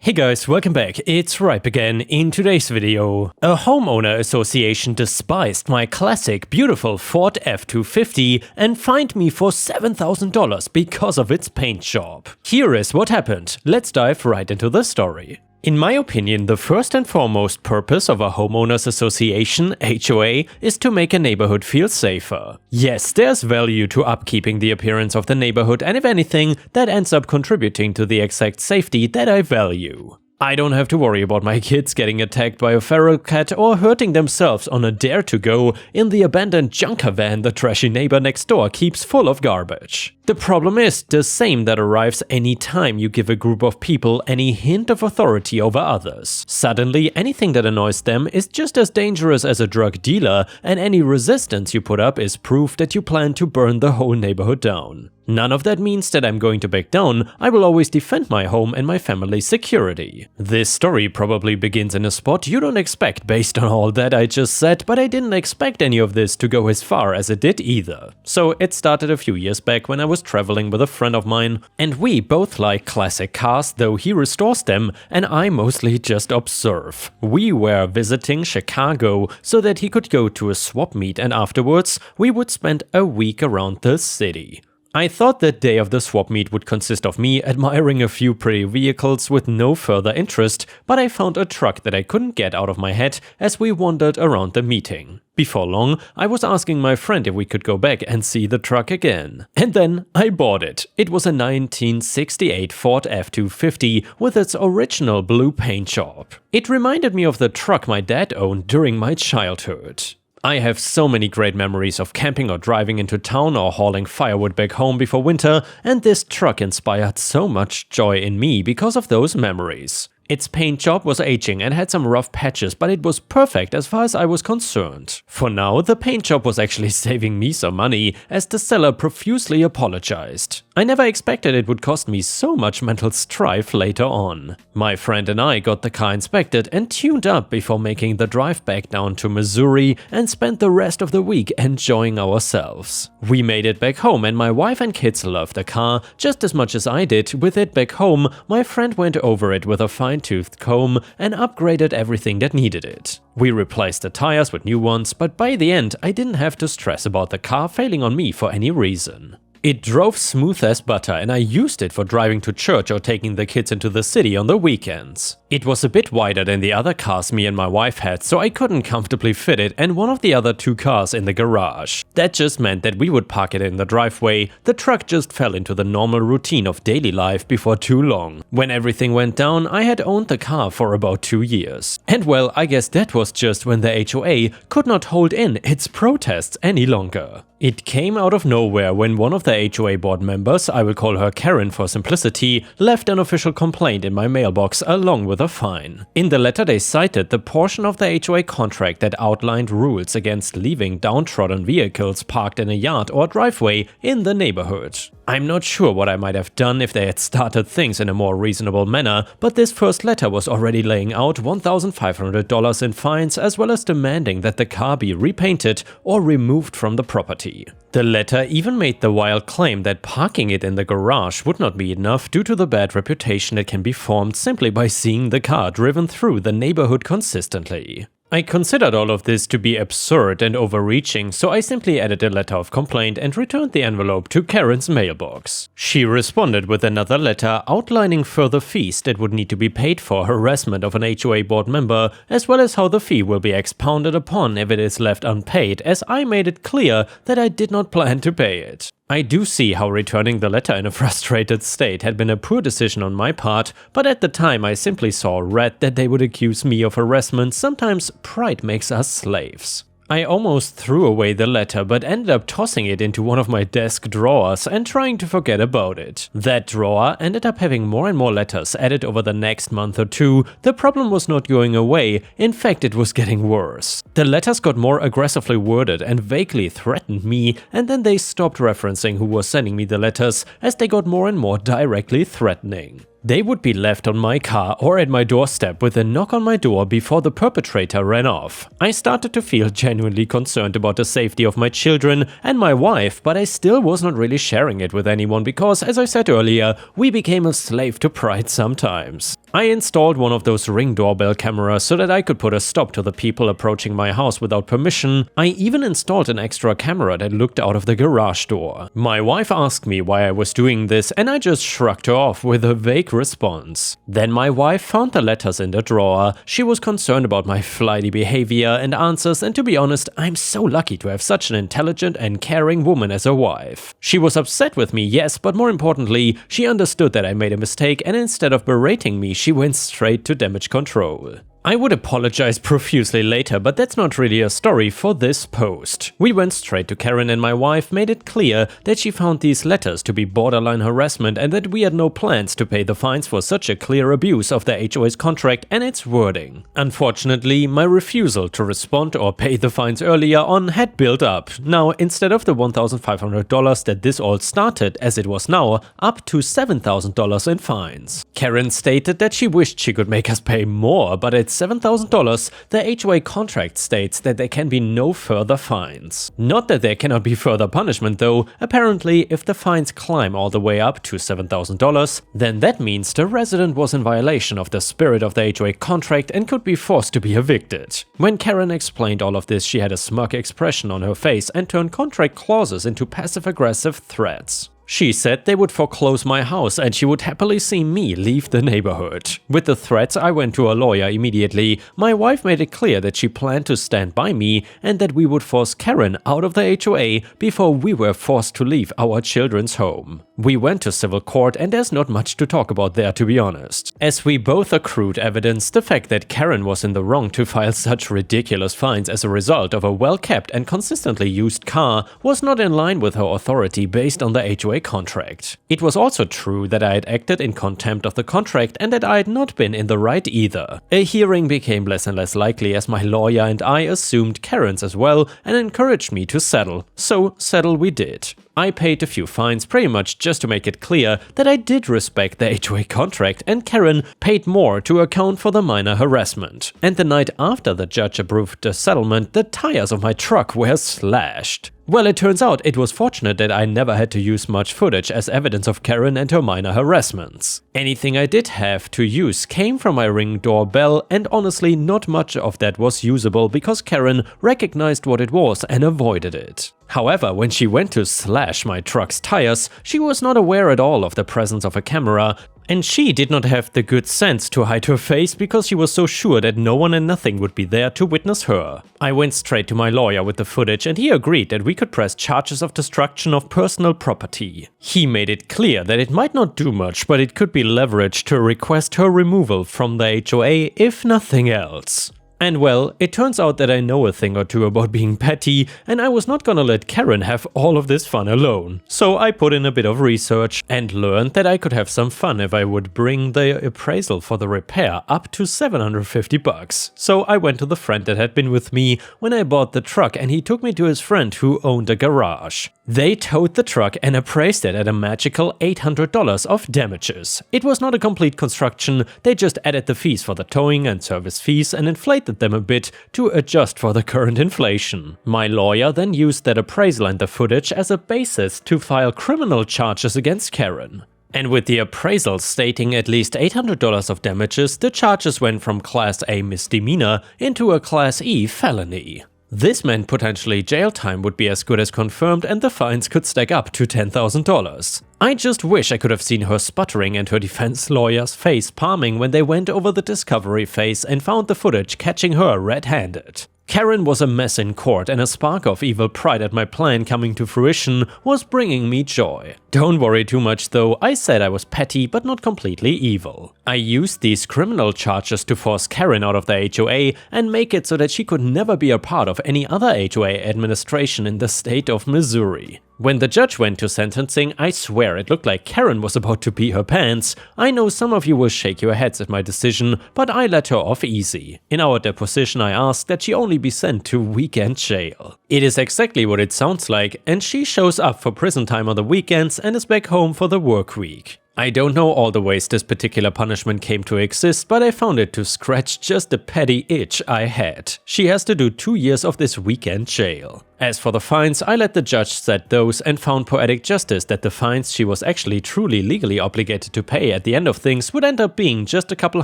Hey guys, welcome back, it's Ripe again. In today's video, a homeowner association despised my classic beautiful Ford F-250 and fined me for $7,000 because of its paint job. Here is what happened, let's dive right into the story. In my opinion, the first and foremost purpose of a homeowners association, HOA, is to make a neighborhood feel safer. Yes, there's value to upkeeping the appearance of the neighborhood, and if anything, that ends up contributing to the exact safety that I value. I don't have to worry about my kids getting attacked by a feral cat or hurting themselves on a dare-to-go in the abandoned junker van the trashy neighbor next door keeps full of garbage. The problem is the same that arrives anytime you give a group of people any hint of authority over others. Suddenly, anything that annoys them is just as dangerous as a drug dealer, and any resistance you put up is proof that you plan to burn the whole neighborhood down. None of that means that I'm going to back down. I will always defend my home and my family's security. This story probably begins in a spot you don't expect based on all that I just said, but I didn't expect any of this to go as far as it did either. So it started a few years back when I was traveling with a friend of mine, and we both like classic cars, though he restores them and I mostly just observe. We were visiting Chicago so that he could go to a swap meet, and afterwards we would spend a week around the city. I thought that day of the swap meet would consist of me admiring a few pretty vehicles with no further interest, but I found a truck that I couldn't get out of my head as we wandered around the meeting. Before long, I was asking my friend if we could go back and see the truck again. And then I bought it. It was a 1968 Ford F-250 with its original blue paint job. It reminded me of the truck my dad owned during my childhood. I have so many great memories of camping or driving into town or hauling firewood back home before winter, and this truck inspired so much joy in me because of those memories. Its paint job was aging and had some rough patches, but it was perfect as far as I was concerned. For now, the paint job was actually saving me some money, as the seller profusely apologized. I never expected it would cost me so much mental strife later on. My friend and I got the car inspected and tuned up before making the drive back down to Missouri and spent the rest of the week enjoying ourselves. We made it back home and my wife and kids loved the car just as much as I did. With it back home, my friend went over it with a fine-toothed comb and upgraded everything that needed it. We replaced the tires with new ones, but by the end I didn't have to stress about the car failing on me for any reason. It drove smooth as butter and I used it for driving to church or taking the kids into the city on the weekends. It was a bit wider than the other cars me and my wife had, so I couldn't comfortably fit it and one of the other two cars in the garage. That just meant that we would park it in the driveway. The truck just fell into the normal routine of daily life before too long. When everything went down, I had owned the car for about 2 years. And well, I guess that was just when the HOA could not hold in its protests any longer. It came out of nowhere when one of the HOA board members, I will call her Karen for simplicity, left an official complaint in my mailbox along with a fine. In the letter they cited the portion of the HOA contract that outlined rules against leaving downtrodden vehicles parked in a yard or driveway in the neighborhood. I'm not sure what I might have done if they had started things in a more reasonable manner, but this first letter was already laying out $1,500 in fines as well as demanding that the car be repainted or removed from the property. The letter even made the wild claim that parking it in the garage would not be enough due to the bad reputation that can be formed simply by seeing the car driven through the neighborhood consistently. I considered all of this to be absurd and overreaching, so I simply added a letter of complaint and returned the envelope to Karen's mailbox. She responded with another letter outlining further fees that would need to be paid for harassment of an HOA board member, as well as how the fee will be expounded upon if it is left unpaid, as I made it clear that I did not plan to pay it. I do see how returning the letter in a frustrated state had been a poor decision on my part, but at the time I simply saw red that they would accuse me of harassment. Sometimes pride makes us slaves. I almost threw away the letter but ended up tossing it into one of my desk drawers and trying to forget about it. That drawer ended up having more and more letters added over the next month or two. The problem was not going away, in fact it was getting worse. The letters got more aggressively worded and vaguely threatened me, and then they stopped referencing who was sending me the letters as they got more and more directly threatening. They would be left on my car or at my doorstep with a knock on my door before the perpetrator ran off. I started to feel genuinely concerned about the safety of my children and my wife, but I still was not really sharing it with anyone because, as I said earlier, we became a slave to pride sometimes. I installed one of those Ring doorbell cameras so that I could put a stop to the people approaching my house without permission. I even installed an extra camera that looked out of the garage door. My wife asked me why I was doing this, and I just shrugged her off with a vague response. Then my wife found the letters in the drawer. She was concerned about my flighty behavior and answers, and to be honest, I'm so lucky to have such an intelligent and caring woman as a wife. She was upset with me, yes, but more importantly, she understood that I made a mistake, and instead of berating me, she went straight to damage control. I would apologize profusely later, but that's not really a story for this post. We went straight to Karen, and my wife made it clear that she found these letters to be borderline harassment and that we had no plans to pay the fines for such a clear abuse of the HOA's contract and its wording. Unfortunately, my refusal to respond or pay the fines earlier on had built up. Now, instead of the $1,500 that this all started, as it was now, up to $7,000 in fines. Karen stated that she wished she could make us pay more, but at $7,000, the HOA contract states that there can be no further fines. Not that there cannot be further punishment though. Apparently, if the fines climb all the way up to $7,000, then that means the resident was in violation of the spirit of the HOA contract and could be forced to be evicted. When Karen explained all of this, she had a smug expression on her face and turned contract clauses into passive-aggressive threats. She said they would foreclose my house and she would happily see me leave the neighborhood. With the threats, I went to a lawyer immediately. My wife made it clear that she planned to stand by me and that we would force Karen out of the HOA before we were forced to leave our children's home. We went to civil court and there's not much to talk about there, to be honest. As we both accrued evidence, the fact that Karen was in the wrong to file such ridiculous fines as a result of a well-kept and consistently used car was not in line with her authority based on the HOA contract. It was also true that I had acted in contempt of the contract and that I had not been in the right either. A hearing became less and less likely as my lawyer and I assumed Karen's as well and encouraged me to settle. So settle we did. I paid a few fines pretty much just to make it clear that I did respect the HOA contract, and Karen paid more to account for the minor harassment. And the night after the judge approved the settlement, the tires of my truck were slashed. Well, it turns out it was fortunate that I never had to use much footage as evidence of Karen and her minor harassments. Anything I did have to use came from my Ring doorbell, and honestly not much of that was usable because Karen recognized what it was and avoided it. However, when she went to slash my truck's tires, she was not aware at all of the presence of a camera, and she did not have the good sense to hide her face because she was so sure that no one and nothing would be there to witness her. I went straight to my lawyer with the footage and he agreed that we could press charges of destruction of personal property. He made it clear that it might not do much, but it could be leveraged to request her removal from the HOA if nothing else. And well, it turns out that I know a thing or two about being petty, and I was not gonna let Karen have all of this fun alone. So I put in a bit of research and learned that I could have some fun if I would bring the appraisal for the repair up to $750. So I went to the friend that had been with me when I bought the truck and he took me to his friend who owned a garage. They towed the truck and appraised it at a magical $800 of damages. It was not a complete construction, they just added the fees for the towing and service fees and inflated them a bit to adjust for the current inflation. My lawyer then used that appraisal and the footage as a basis to file criminal charges against Karen. And with the appraisal stating at least $800 of damages, the charges went from Class A misdemeanor into a Class E felony. This meant potentially jail time would be as good as confirmed and the fines could stack up to $10,000. I just wish I could have seen her sputtering and her defense lawyer's face palming when they went over the discovery phase and found the footage catching her red-handed. Karen was a mess in court, and a spark of evil pride at my plan coming to fruition was bringing me joy. Don't worry too much though, I said I was petty but not completely evil. I used these criminal charges to force Karen out of the HOA and make it so that she could never be a part of any other HOA administration in the state of Missouri. When the judge went to sentencing, I swear it looked like Karen was about to pee her pants. I know some of you will shake your heads at my decision, but I let her off easy. In our deposition I asked that she only be sent to weekend jail. It is exactly what it sounds like, and she shows up for prison time on the weekends and is back home for the work week. I don't know all the ways this particular punishment came to exist, but I found it to scratch just the petty itch I had. She has to do 2 years of this weekend jail. As for the fines, I let the judge set those and found poetic justice that the fines she was actually truly legally obligated to pay at the end of things would end up being just a couple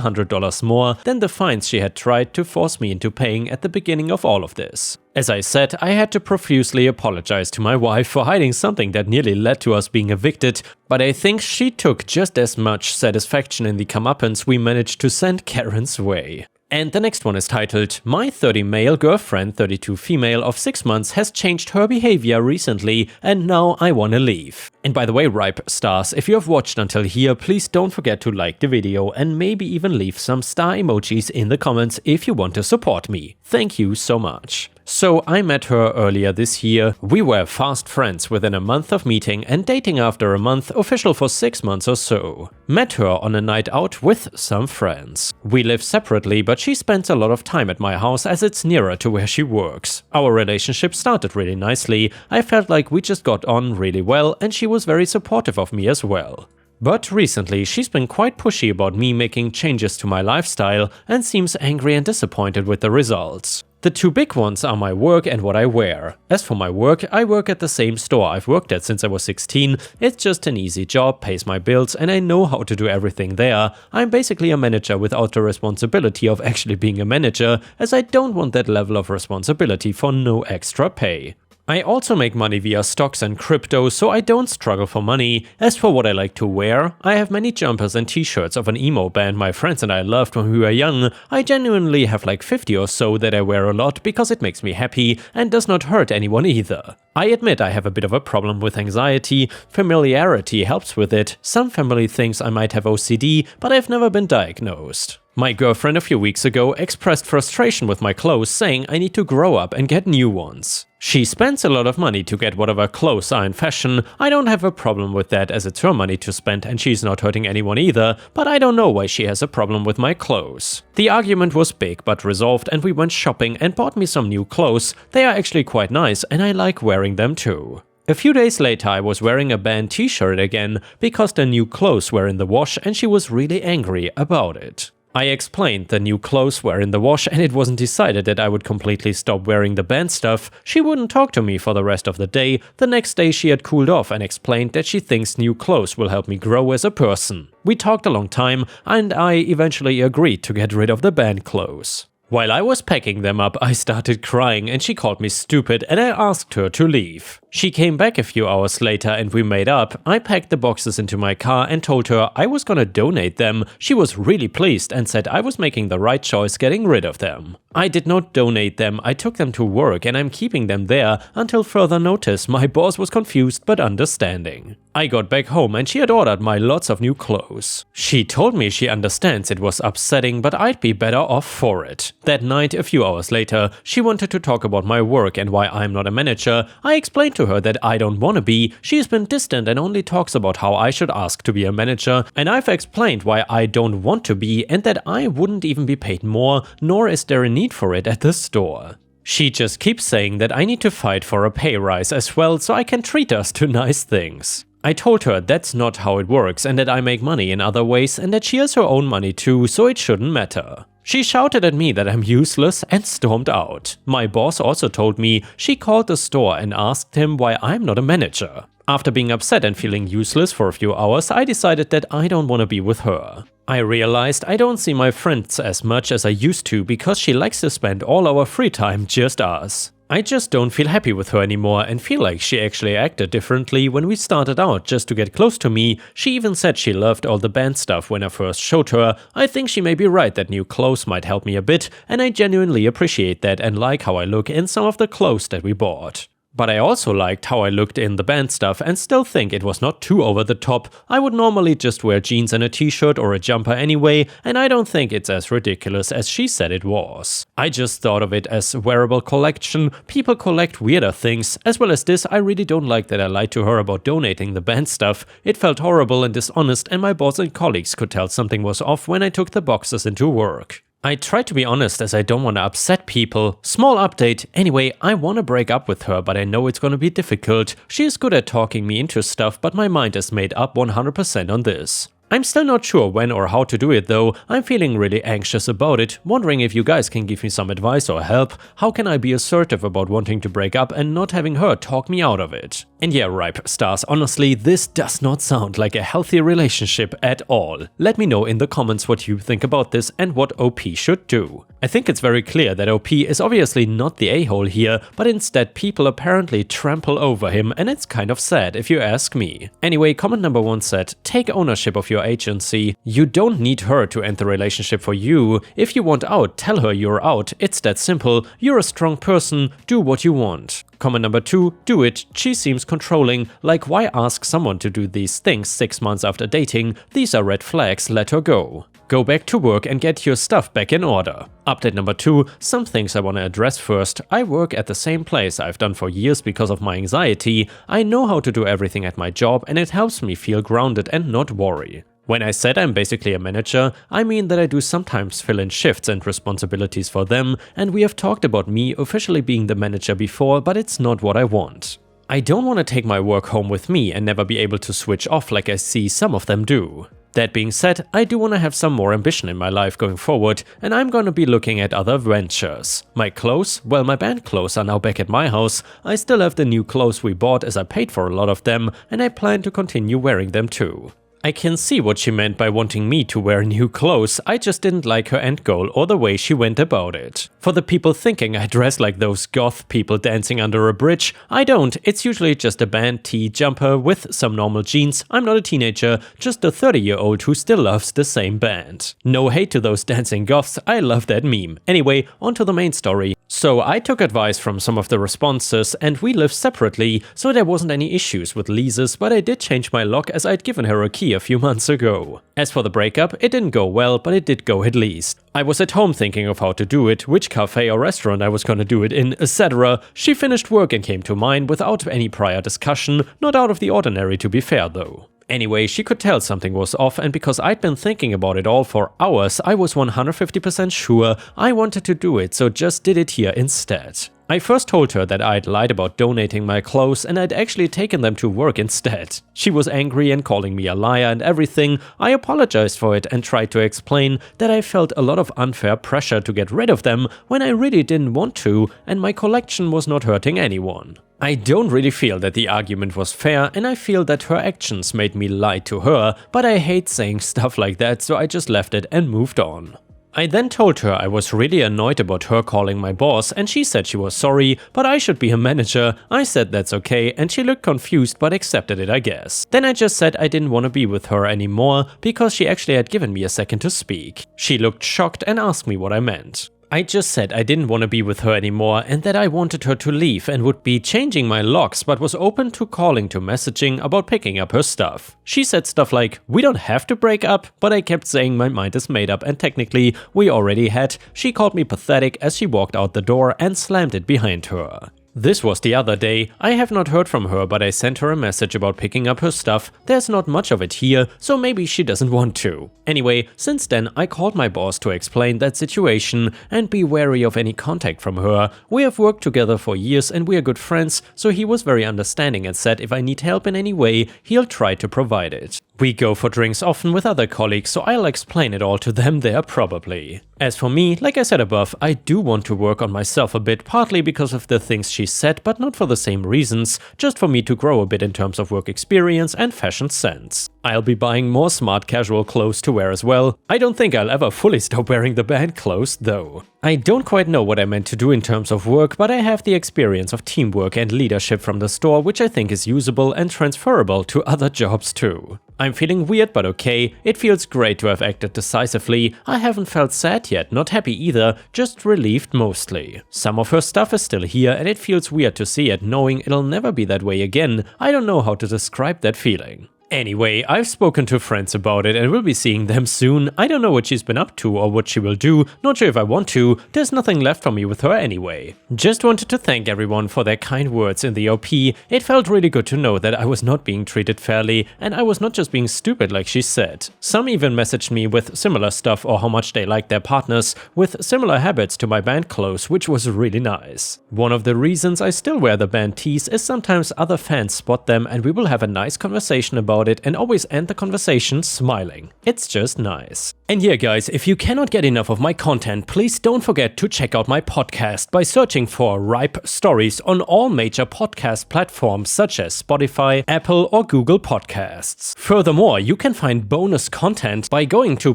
$100 more than the fines she had tried to force me into paying at the beginning of all of this. As I said, I had to profusely apologize to my wife for hiding something that nearly led to us being evicted, but I think she took just as much satisfaction in the comeuppance we managed to send Karen's way. And the next one is titled, My 30 male girlfriend 32 female of 6 months has changed her behavior recently and now I wanna leave. And by the way, Ripe Stars, if you have watched until here, please don't forget to like the video and maybe even leave some star emojis in the comments if you want to support me. Thank you so much. So I met her earlier this year, we were fast friends within a month of meeting and dating after a month, official for 6 months or so. Met her on a night out with some friends. We live separately, but she spends a lot of time at my house as it's nearer to where she works. Our relationship started really nicely, I felt like we just got on really well and she was very supportive of me as well. But recently she's been quite pushy about me making changes to my lifestyle and seems angry and disappointed with the results. The two big ones are my work and what I wear. As for my work, I work at the same store I've worked at since I was 16, it's just an easy job, pays my bills and I know how to do everything there. I'm basically a manager without the responsibility of actually being a manager, as I don't want that level of responsibility for no extra pay. I also make money via stocks and crypto, so I don't struggle for money. As for what I like to wear, I have many jumpers and t-shirts of an emo band my friends and I loved when we were young. I genuinely have like 50 or so that I wear a lot because it makes me happy and does not hurt anyone either. I admit I have a bit of a problem with anxiety, familiarity helps with it, some family thinks I might have OCD, but I've never been diagnosed. My girlfriend a few weeks ago expressed frustration with my clothes, saying I need to grow up and get new ones. She spends a lot of money to get whatever clothes are in fashion. I don't have a problem with that as it's her money to spend and she's not hurting anyone either, but I don't know why she has a problem with my clothes. The argument was big but resolved and we went shopping and bought me some new clothes. They are actually quite nice and I like wearing them too. A few days later I was wearing a band t-shirt again because the new clothes were in the wash and she was really angry about it. I explained the new clothes were in the wash and it wasn't decided that I would completely stop wearing the band stuff. She wouldn't talk to me for the rest of the day. The next day she had cooled off and explained that she thinks new clothes will help me grow as a person. We talked a long time and I eventually agreed to get rid of the band clothes. While I was packing them up, I started crying and she called me stupid and I asked her to leave. She came back a few hours later and we made up. I packed the boxes into my car and told her I was gonna donate them. She was really pleased and said I was making the right choice getting rid of them. I did not donate them, I took them to work and I'm keeping them there until further notice. My boss was confused but understanding. I got back home and she had ordered my lots of new clothes. She told me she understands it was upsetting, but I'd be better off for it. That night, a few hours later, she wanted to talk about my work and why I'm not a manager. I explained to her that I don't want to be. She's been distant and only talks about how I should ask to be a manager, and I've explained why I don't want to be and that I wouldn't even be paid more, nor is there a need for it at the store. She just keeps saying that I need to fight for a pay rise as well so I can treat us to nice things. I told her that's not how it works and that I make money in other ways and that she has her own money too, so it shouldn't matter. She shouted at me that I'm useless and stormed out. My boss also told me she called the store and asked him why I'm not a manager. After being upset and feeling useless for a few hours, I decided that I don't want to be with her. I realized I don't see my friends as much as I used to because she likes to spend all our free time just us. I just don't feel happy with her anymore and feel like she actually acted differently when we started out just to get close to me. She even said she loved all the band stuff when I first showed her. I think she may be right that new clothes might help me a bit, and I genuinely appreciate that and like how I look in some of the clothes that we bought. But I also liked how I looked in the band stuff and still think it was not too over the top. I would normally just wear jeans and a t-shirt or a jumper anyway, and I don't think it's as ridiculous as she said it was. I just thought of it as a wearable collection. People collect weirder things. As well as this, I really don't like that I lied to her about donating the band stuff. It felt horrible and dishonest, and my boss and colleagues could tell something was off when I took the boxes into work. I try to be honest as I don't want to upset people. Small update, anyway, I want to break up with her, but I know it's gonna be difficult. She is good at talking me into stuff, but my mind is made up 100% on this. I'm still not sure when or how to do it though. I'm feeling really anxious about it, wondering if you guys can give me some advice or help. How can I be assertive about wanting to break up and not having her talk me out of it? And yeah, Ripe Stars, honestly, this does not sound like a healthy relationship at all. Let me know in the comments what you think about this and what OP should do. I think it's very clear that OP is obviously not the a-hole here, but instead people apparently trample over him, and it's kind of sad if you ask me. Anyway, comment number 1 said, take ownership of your agency. You don't need her to end the relationship for you. If you want out, tell her you're out. It's that simple. You're a strong person. Do what you want. Comment number 2, do it. She seems controlling. Like, why ask someone to do these things 6 months after dating? These are red flags, let her go. Go back to work and get your stuff back in order. Update number 2, some things I want to address first. I work at the same place I've done for years because of my anxiety. I know how to do everything at my job and it helps me feel grounded and not worry. When I said I'm basically a manager, I mean that I do sometimes fill in shifts and responsibilities for them, and we have talked about me officially being the manager before, but it's not what I want. I don't want to take my work home with me and never be able to switch off like I see some of them do. That being said, I do want to have some more ambition in my life going forward, and I'm gonna be looking at other ventures. My clothes? Well, my band clothes are now back at my house. I still have the new clothes we bought as I paid for a lot of them, and I plan to continue wearing them too. I can see what she meant by wanting me to wear new clothes, I just didn't like her end goal or the way she went about it. For the people thinking I dress like those goth people dancing under a bridge, I don't, it's usually just a band tee jumper with some normal jeans. I'm not a teenager, just a 30-year-old who still loves the same band. No hate to those dancing goths, I love that meme. Anyway, on to the main story. So I took advice from some of the responses and we live separately, so there wasn't any issues with leases, but I did change my lock as I'd given her a key a few months ago. As for the breakup, it didn't go well, but it did go at least. I was at home thinking of how to do it, which cafe or restaurant I was gonna do it in, etc. She finished work and came to mine without any prior discussion, not out of the ordinary to be fair though. Anyway, she could tell something was off, and because I'd been thinking about it all for hours, I was 150% sure I wanted to do it, so just did it here instead. I first told her that I'd lied about donating my clothes and I'd actually taken them to work instead. She was angry and calling me a liar and everything. I apologized for it and tried to explain that I felt a lot of unfair pressure to get rid of them when I really didn't want to, and my collection was not hurting anyone. I don't really feel that the argument was fair, and I feel that her actions made me lie to her, but I hate saying stuff like that, so I just left it and moved on. I then told her I was really annoyed about her calling my boss, and she said she was sorry, but I should be a manager. I said that's okay, and she looked confused but accepted it, I guess. Then I just said I didn't want to be with her anymore because she actually had given me a second to speak. She looked shocked and asked me what I meant. I just said I didn't want to be with her anymore and that I wanted her to leave and would be changing my locks, but was open to calling to messaging about picking up her stuff. She said stuff like, we don't have to break up, but I kept saying my mind is made up and technically we already had. She called me pathetic as she walked out the door and slammed it behind her. This was the other day. I have not heard from her, but I sent her a message about picking up her stuff. There's not much of it here, so maybe she doesn't want to. Anyway, since then I called my boss to explain that situation and be wary of any contact from her. We have worked together for years and we are good friends, so he was very understanding and said if I need help in any way, he'll try to provide it. We go for drinks often with other colleagues, so I'll explain it all to them there probably. As for me, like I said above, I do want to work on myself a bit, partly because of the things she said, but not for the same reasons, just for me to grow a bit in terms of work experience and fashion sense. I'll be buying more smart casual clothes to wear as well. I don't think I'll ever fully stop wearing the band clothes though. I don't quite know what I meant to do in terms of work, but I have the experience of teamwork and leadership from the store, which I think is usable and transferable to other jobs too. I'm feeling weird but okay, it feels great to have acted decisively. I haven't felt sad yet, not happy either, just relieved mostly. Some of her stuff is still here and it feels weird to see it, knowing it'll never be that way again. I don't know how to describe that feeling. Anyway, I've spoken to friends about it and will be seeing them soon. I don't know what she's been up to or what she will do, not sure if I want to, there's nothing left for me with her anyway. Just wanted to thank everyone for their kind words in the OP, it felt really good to know that I was not being treated fairly and I was not just being stupid like she said. Some even messaged me with similar stuff or how much they like their partners with similar habits to my band clothes, which was really nice. One of the reasons I still wear the band tees is sometimes other fans spot them and we will have a nice conversation about about it and always end the conversation smiling. It's just nice. And yeah guys, if you cannot get enough of my content, please don't forget to check out my podcast by searching for Ripe Stories on all major podcast platforms such as Spotify, Apple or Google Podcasts. Furthermore, you can find bonus content by going to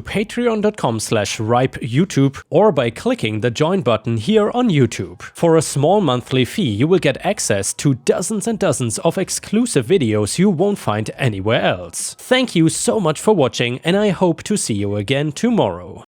patreon.com/ripeyoutube or by clicking the join button here on YouTube. For a small monthly fee, you will get access to dozens and dozens of exclusive videos you won't find anywhere else. Thank you so much for watching, and I hope to see you again tomorrow.